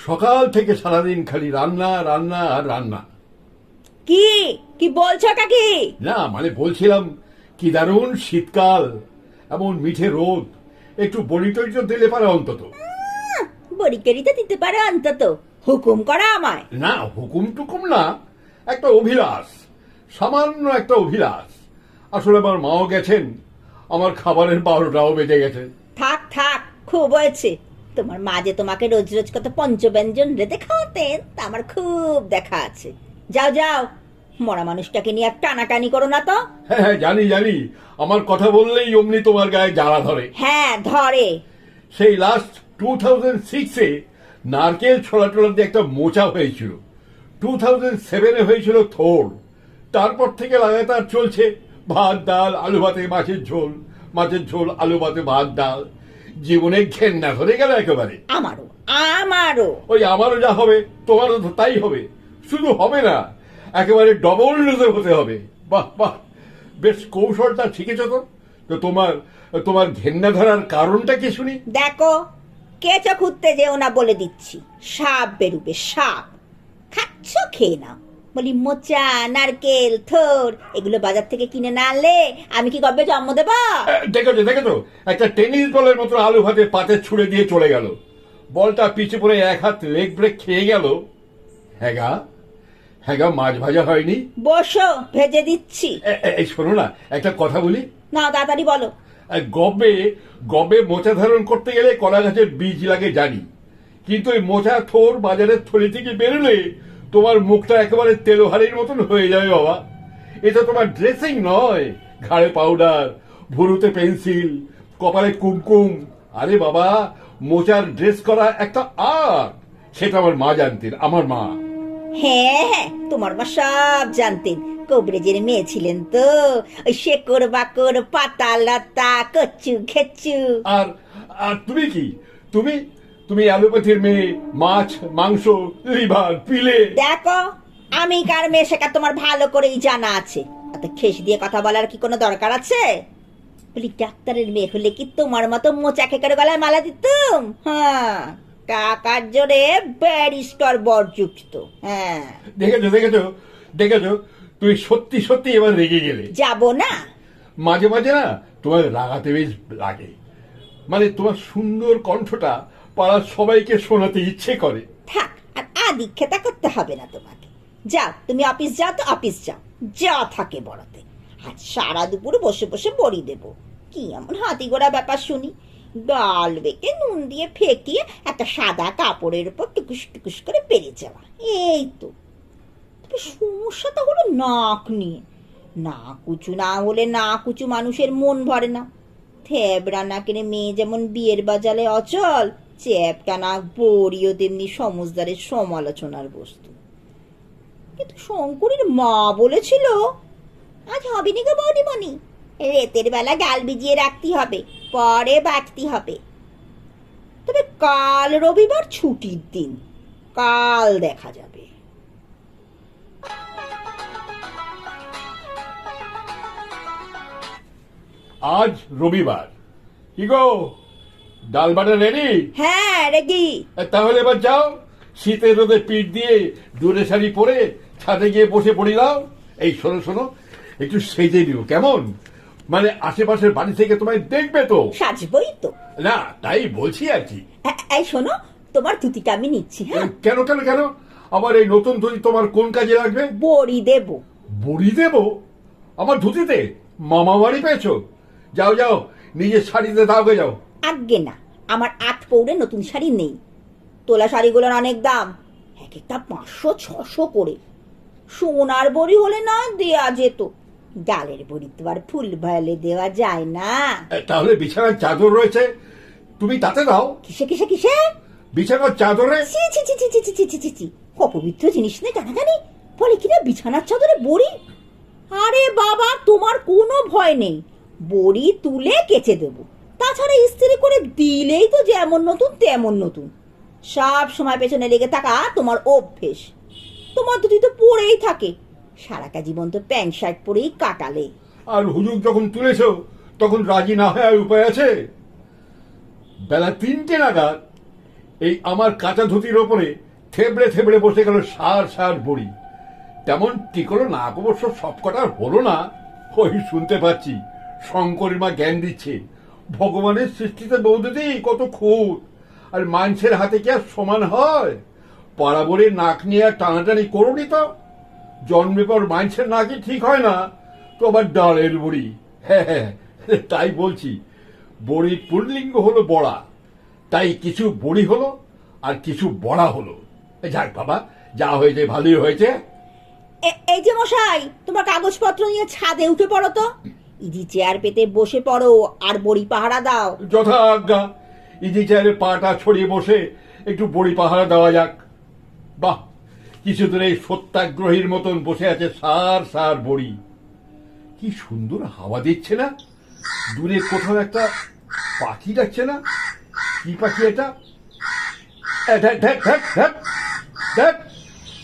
সকাল থেকে সারাদিন খালি রান্না রান্না আর রান্না। কি কি বলছো কাকি? না মানে বলছিলাম, কি দারুণ শীতকাল, এমন মিঠে রোদ, একটু বড়ি টড়ি তো দিলে পারে অন্তত। বড়িকেরিতে দিতে পারে অন্তত, হুকুম করা আমায়। না হুকুম টুকুম না, একটা অভিলাষ, সামান্য একটা অভিলাষ। আসলে আমার মাও গেছেন, আমার খাবারের 12টাও বেজে গেছে। থাক থাক, খুব হয়েছে। তোমার মা যে তোমাকে রোজ রোজ কত পঞ্চব্যঞ্জন রেঁধে খাওয়াতেন তা আমার খুব দেখা আছে। যাও যাও, মরা মানুষটাকে নিয়ে আর টানাটানি করো না তো। হ্যাঁ হ্যাঁ জানি জানি, আমার কথা বললেই অমনি তোমার গায়ে জ্বালা ধরে। হ্যাঁ ধরে। সেই লাস্ট 2006-এ নারকেল ছোলা টোলা দিয়ে একটা মোচা হয়েছিল, 2007-এ হয়েছিল থোড়। তারপর থেকে লাগাতার চলছে ভাত ডাল আলু ভাতে মাছের ঝোল, মাছের ঝোল আলু ভাতে ভাত ডাল। জীবনে ঘেন্না ধরে গেল একেবারে। আমারও আমারও। ওই আমারও যা হবে তোমারও তো তাই হবে। শুধু হবে না, একেবারে ডবল ডোজে হতে হবে। বাহ বাহ, বেশ কৌশলটা শিখেছ তো। তো তোমার তোমার ঘেন্না ধরার কারণটা কি শুনি? দেখো, কেঁচো খুঁজতে যেও না বলে দিচ্ছি, সাপ বেরুবে সাপ। খাচ্ছ খেয়ে নাও। বলি মোচা নারকেল থোর এগুলো বাজার থেকে কিনে না আনলে আমি কি কবে জন্ম দেবো? দেখেছো দেখেছো, একটা টেনিস বলের মতো আলু ভাতে পাতে ছুড়ে দিয়ে চলে গেল। বলটা পিছে পড়ে এক হাত লেগ ব্রেক খেয়ে গেল। হ্যাগা হ্যাগা, মাছ ভাজা হয়নি? বসো, ভেজে দিচ্ছি। এই শোনো না, একটা কথা বলি। না তাড়াতাড়ি বলো। গবে গবে মোচা ধারণ করতে গেলে কলা গাছের বীজ লাগে জানি, কিন্তু ওই মোচা থোর বাজারের থলি থেকে বেরোলে তোমার মুখটা একেবারে তেলোহারির মতন হয়ে যাবে বাবা। এটা তোমার ড্রেসিং নয়। ঘাড়ে পাউডার, ভুরুতে পেন্সিল, কপালে কুমকুম। আরে বাবা, মোচার ড্রেস করা একটা আর্ট। সেটা আমার মা জানতেন, আমার মা। হ্যাঁ হ্যাঁ, তোমার মা সব জানতেন। কবরেজের মেয়ে ছিলেন তো। ওই শেকড় বাকড় পাতা লতা কচু খেচু। আর আর তুমি কি, তুমি তুমি অ্যালোপ্যাথির মেয়ে, মাছ মাংস লিভার পিলে। দেখো, আমি কার মেয়ে সেটা তোমার ভালো করেই জানা আছে। এত খেস দিয়ে কথা বলার কি কোনো দরকার আছে? বলি ডাক্তারের মেয়ে হলে কি তোমার মতো মোচা খেকার গলায় মালা দিতুম? হ্যাঁ, টাকার জোরে ব্যারিস্টার বরযুক্ত। হ্যাঁ, দেখেছো দেখেছো দেখেছো, তুমি সত্যি সত্যি এবার রেগে গেলে। যাব না। মাঝে মাঝে না তোমার রাগাতে বেশ লাগে। মানে তোমার সুন্দর কণ্ঠটা পাড়ার সবাইকে শোনাতে ইচ্ছে করে। থাক, আর আদিক্ষেতা করতে হবে না তোমাকে। যাও, তুমি অফিস যাও তো অফিস যাও, যা থাকে বড়তে। আজ সারা দুপুর বসে বসে বড়ি দেব। কি এমন হাতি গোড়া ব্যাপার শুনি? ডাল বেঁকে নুন দিয়ে ফেটিয়ে একটা সাদা কাপড়ের উপর টুকুস টুকুস করে পেরে যাওয়া, এই তো। তবে সমস্যাটা হলো নাক নিয়ে। নাক উঁচু না হলে নাক উঁচু মানুষের মন ভরে না। থেবড়া নাকের মেয়ে যেমন বিয়ের বাজালে অচল, চ্যাপটা নাক বড়িও তেমনি সমজদারের সমালোচনার বস্তু। কিন্তু শঙ্করীর মা বলেছিল আজ হবে নি গো বৌদিমণি, রেতের বেলা গাল ভিজিয়ে রাখতে হবে, পরে বাটতে হবে। তবে কাল রবিবার ছুটির দিন, কাল দেখা যাবে। আজ রবিবার। কি গো, ডাল বাটা রেডি? হ্যাঁ রেডি। তাহলে এবার যাও, শীতের রোদে পিঠ দিয়ে দূরে শাড়ি পরে ছাদে গিয়ে বসে পড়ি দাও। এই শোনো শোনো, একটু সেজে দিও কেমন, মানে আশেপাশের বাড়ি থেকে তোমায় দেখবে তো। সাজবই তো। না তাই বলছি আর কি। এই শোনো, তোমার ধুতিটা আমি নিচ্ছি। হ্যাঁ, কেন কেন কেন, আবার এই নতুন ধুতি তোমার কোন কাজে লাগবে? বড়ি দেব। বড়ি দেব আমার ধুতিতে? মামা বাড়ি পেয়েছো? যাও যাও, নিজের শাড়িতে দাও গে যাও। আজ্ঞে না, আমার 8 পৌরে নতুন শাড়ি নেই। তোলা শাড়িগুলোর অনেক দাম, এক একটা 500-600 করে। সোনার বড়ি হলে না দেয়া যেত, ডালের বড়ি তো আর ফুল ভালে দেওয়া যায় না। তাহলে বিছানার চাদর রয়েছে, তুমি তাতে দাও। কিসে কিসে কিসে? বিছানার চাদরে? ছি ছি ছি ছি ছি ছি ছি ছি ছি, অপবিত্র জিনিস নেই জানা জানি বলে কিনা বিছানার চাদরে বড়ি। আরে বাবা, তোমার কোনো ভয় নেই, বড়ি তুলে কেচে দেবো। তাছাড়া ইস্ত্রি করে দিলেই তো যেমন নতুন তেমন নতুন। সব সময় পেছনে লেগে থাকা তোমার অভ্যেস। তোমার দুটি তো পরেই থাকে, সারাটা জীবন তো প্যান্ট শার্ট পরেই কাটালে। আর হুজুর যখন তুলেছো তখন রাজি না হয় আর উপায় আছে? বেলা 3টে নাগাদ এই আমার কাঁচা ধুতির ওপরে থেবড়ে থেবড়ে বসে গেল সার সার বড়ি। তেমন টিকলো না, অবশ্য সব কটার হলো না। ওই শুনতে পাচ্ছি শঙ্করের মা জ্ঞান দিচ্ছে, ভগবানের সৃষ্টিতে বৌদিদি কত খুঁত, আর মানুষের হাতে কি আর সমান হয়? পাড়া বড়ির নাক নিয়ে আর টানাটানি করুনি তো। জন্মে পর মানুষের নাকই ঠিক হয় না, তো আবার ডালের বড়ি। হ্যাঁ হ্যাঁ, তাই বলছি, বড়ির পুল্লিঙ্গ হলো বড়া, তাই কিছু বড়ি হলো আর কিছু বড়া হলো। যাক বাবা, যা হয়েছে ভালোই হয়েছে। এই যে মশাই, তোমার কাগজপত্র নিয়ে ছাদে উঠে পড়ো তো। ইজি চেয়ার পেতে বসে পড়ো আর বড়ি পাহারা দাও। যথা আজ্ঞা। ইজি চেয়ারে পাটা ছড়িয়ে বসে একটু বড়ি পাহারা দেওয়া যাক। বাহ, কিছু দূরে সত্যাগ্রহীর মতন বসে আছে সার সার বড়ি। কি সুন্দর হাওয়া দিচ্ছে না? দূরে কোথাও একটা পাখি ডাকছে না? কি পাখি এটা? ধ্যাৎ, ধ্যাৎ, ধ্যাৎ, ধ্যাৎ, ধ্যাৎ।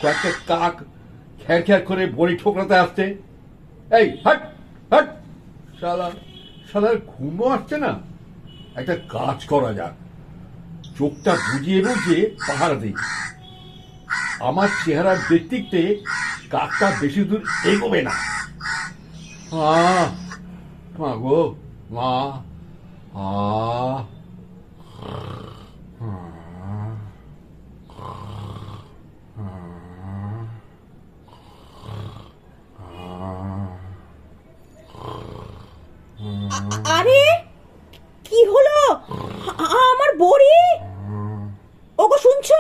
কয়েকটা কাক খ্যার খ্যার করে বড়ি ঠোকরাতে আসছে। এই হাট হাট, শালা শালার ঘুমও আসছে না। একটা কাজ করা যাক, চোখটা বুঝিয়ে বুঝিয়ে পাহারা দিই। আমার চেহারার ব্যক্তিত্বে কাকটা বেশি দূর এগোবে না। মা গো মা, আরে কি হলো? আমার বড়ি। ওগো শুনছো?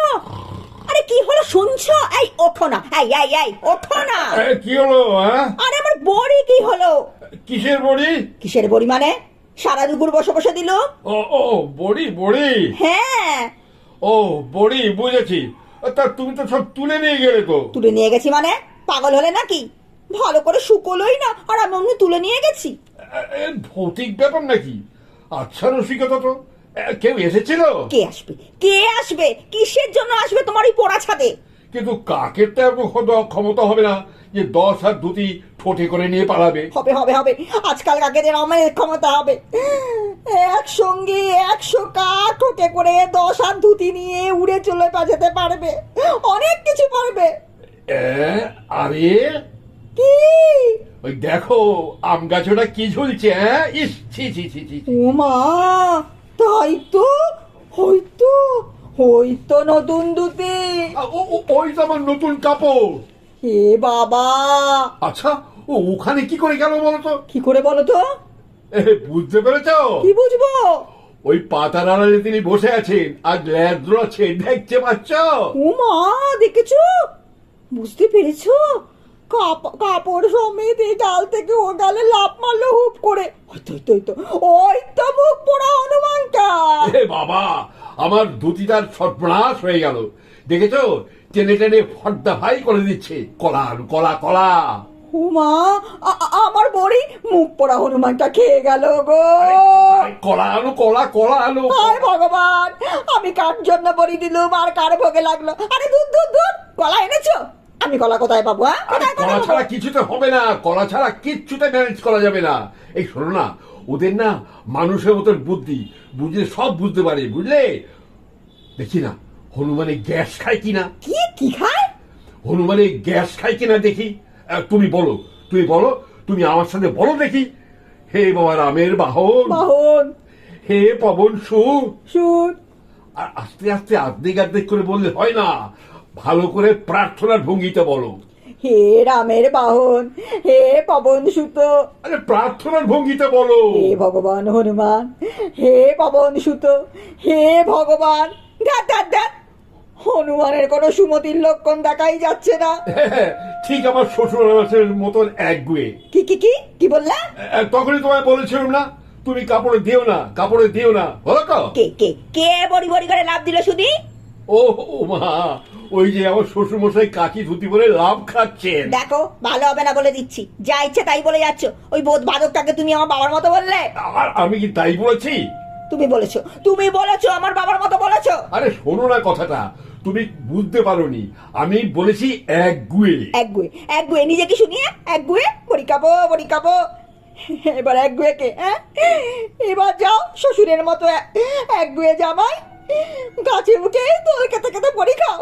আরে কি হলো শুনছো? এই ওঠো না, এই এই এই ওঠো না। কি হলো? হ্যাঁ, আরে আমার বড়ি কি হলো? কিসের বড়ি? কিসের বড়ি মানে? সারা দুপুর বসে বসে দিল। ও ও, বড়ি বড়ি। হ্যাঁ, ও বড়ি, বুঝেছি। তা তুমি তো সব তুলে নিয়ে গেলে তো। তুলে নিয়ে গেছি মানে? পাগল হলে নাকি? ভালো করে শুকোলোই না আর আমি অমনি তুলে নিয়ে গেছি। ভৌতিক ব্যাপার নাকি? আচ্ছা রসিকতা তো। কেউ এসেছিল? কে আসবে? কে আসবে? কিসের জন্য আসবে তোমার এই পোড়া ছাদে? কিন্তু কাকের তো এত ক্ষমতা হবে না যে 10 হাত ধুতি ঠোঁটে করে নিয়ে পালাবে। হবে হবে হবে, আজকাল কাকেদের আমার ক্ষমতা হবে। একসঙ্গে 100 কাক ঠোঁটে করে 10 হাত ধুতি নিয়ে উড়ে চলে যেতে পারবে, অনেক কিছু পারবে। আরে কি? ওই দেখো আম গাছটা কি ঝুলছে। ইস, ছি ছি ছি ছি। ও মা, তাই তো, হয়তো হয়তো নতুন ধুতি। ওই তো আমার নতুন কাপড়। হে বাবা, আচ্ছা, ও ওখানে কি করে গেল বলো তো? কি করে বলো তো? বুঝতে পেরেছ? কি বুঝবো? ওই পাতার আড়ালে তিনি বসে আছেন আর ল্যাদ আছে, দেখতে পাচ্ছ? ও মা, দেখেছো? বুঝতে পেরেছো? কাপড় সমেত এই ডাল থেকে ও ডালে লাফ মারলো হুপ করে। ওই তো মুখ পোড়া হনুমানটা। বাবা, আমার ধুতিটার সর্বনাশ হয়ে গেল। দেখেছো, টেনে টেনে ফর্দা ভাই করে দিচ্ছে। কলা আলু, কলা কলা। ও মা, আমার বড়ি মুখ পোড়া হনুমানটা খেয়ে গেল গো। কলা আলু, কলা কলা আলু। হায় ভগবান, আমি কার জন্য বড়ি দিলুম আর কার ভোগে লাগলো? আরে দূর দূর দূর, কলা এনেছো? আমি কলা কোথায় পাবো? কলা ছাড়া কিছুতে হবে না, কলা ছাড়া কিচ্ছুতে ম্যানেজ করা যাবে না। এই শোনো না, ওদের না মানুষের মতন বুদ্ধি, বুঝলে সব বুঝতে পারে, বুঝলে? দেখি না হনুমানে গ্যাস খায় কিনা। কি কি খায়? হনুমানে গ্যাস খায় কিনা দেখি। তুমি বলো, তুমি বলো, তুমি আমার সাথে বলো দেখি। হে বাবা রামের বাহন, বাহন, হে পবন সুর। সুর। আর আস্তে আস্তে আর্ধেক আর্ধেক করে বললে হয় না, ভালো করে প্রার্থনার ভঙ্গিতে বলো। হে রামের বাহন, হে পবন সুত। আরে প্রার্থনার ভঙ্গিতে বলো। হে ভগবান হনুমান, হে পবন সুত, হে ভগবান। ধ্যাৎ ধ্যাৎ ধ্যাৎ, হনুমানের কোনো সুমতির লক্ষণ দেখাই যাচ্ছে না। ঠিক আমার শ্বশুরের মতন একগুয়ে। কি কি কি কি বললা? তখনই তোমায় বলেছিলাম না, তুমি কাপড়ে দিও না, কাপড়ে দিও না, হলো তো? কে কে কে বড়ি বড়ি করে লাভ দিল শুধু? ও মা, ওই যে আমার শ্বশুর মশাই কাকি ধুতি বলে লাভ খাচ্ছেন। দেখো, ভালো হবে না বলে দিচ্ছি। যা ইচ্ছে তাই বলে যাচ্ছ। ওই বোধ বাদকটাকে তুমি আমার বাবার মতো বললে। আর আমি কি তাই বলেছি? তুমি বলেছো, তুমি বলেছো আমার বাবার মতো বলেছো। আরে শোনো না কথাটা, তুমি বুঝতে পারোনি। আমি বলেছি একগুয়ে। একগুয়ে, একগুয়ে নিজেকে শুনিয়ে একগুয়ে। বড়ি খাবো, বড়ি খাবো। এবার একগুয়ে কে? এবার যাও শ্বশুরের মতো একগুয়ে জামাই। গাছে উঠে দোল খেতে খেতে বড়ি খাও।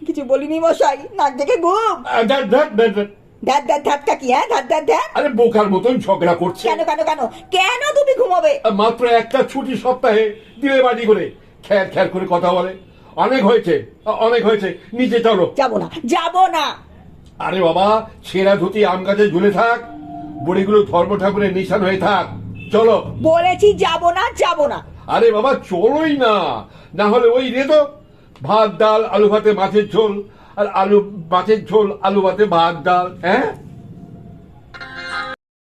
কিছু বলিনি মশাই, নাক ডেকে ঘুম। ধ্যাৎ, ধ্যাৎ, ধ্যাৎ, ধ্যাৎ। ধ্যাত ধ্যাত ধ্যাতটা কি? হ্যাঁ, ধ্যাত ধ্যাত ধ্যাত। আরে বোকার মতন ঝগড়া করছে। কেন কেন কেন কেন তুমি ঘুমাবে? মাত্র একটা ছুটি সপ্তাহে দিলে বাড়ি করে খ্যার খ্যার করে কথা বলে। অনেক হয়েছে, অনেক হয়েছে, নিচে চলো। যাবো না, যাবো না। আরে বাবা, ছেঁড়া ধুতি আম গাছে ঝুলে থাক, বড়িগুলো ধর্ম ঠাকুরের নিশান হয়ে থাক। চলো। বলেছি যাবো না, যাবো না। আরে বাবা চলোই না, না হলে ওই রে তো ভাত ডাল আলু ভাতে মাছের ঝোল, আর আলু মাছের ঝোল আলু ভাতে ভাত ডাল। হ্যাঁ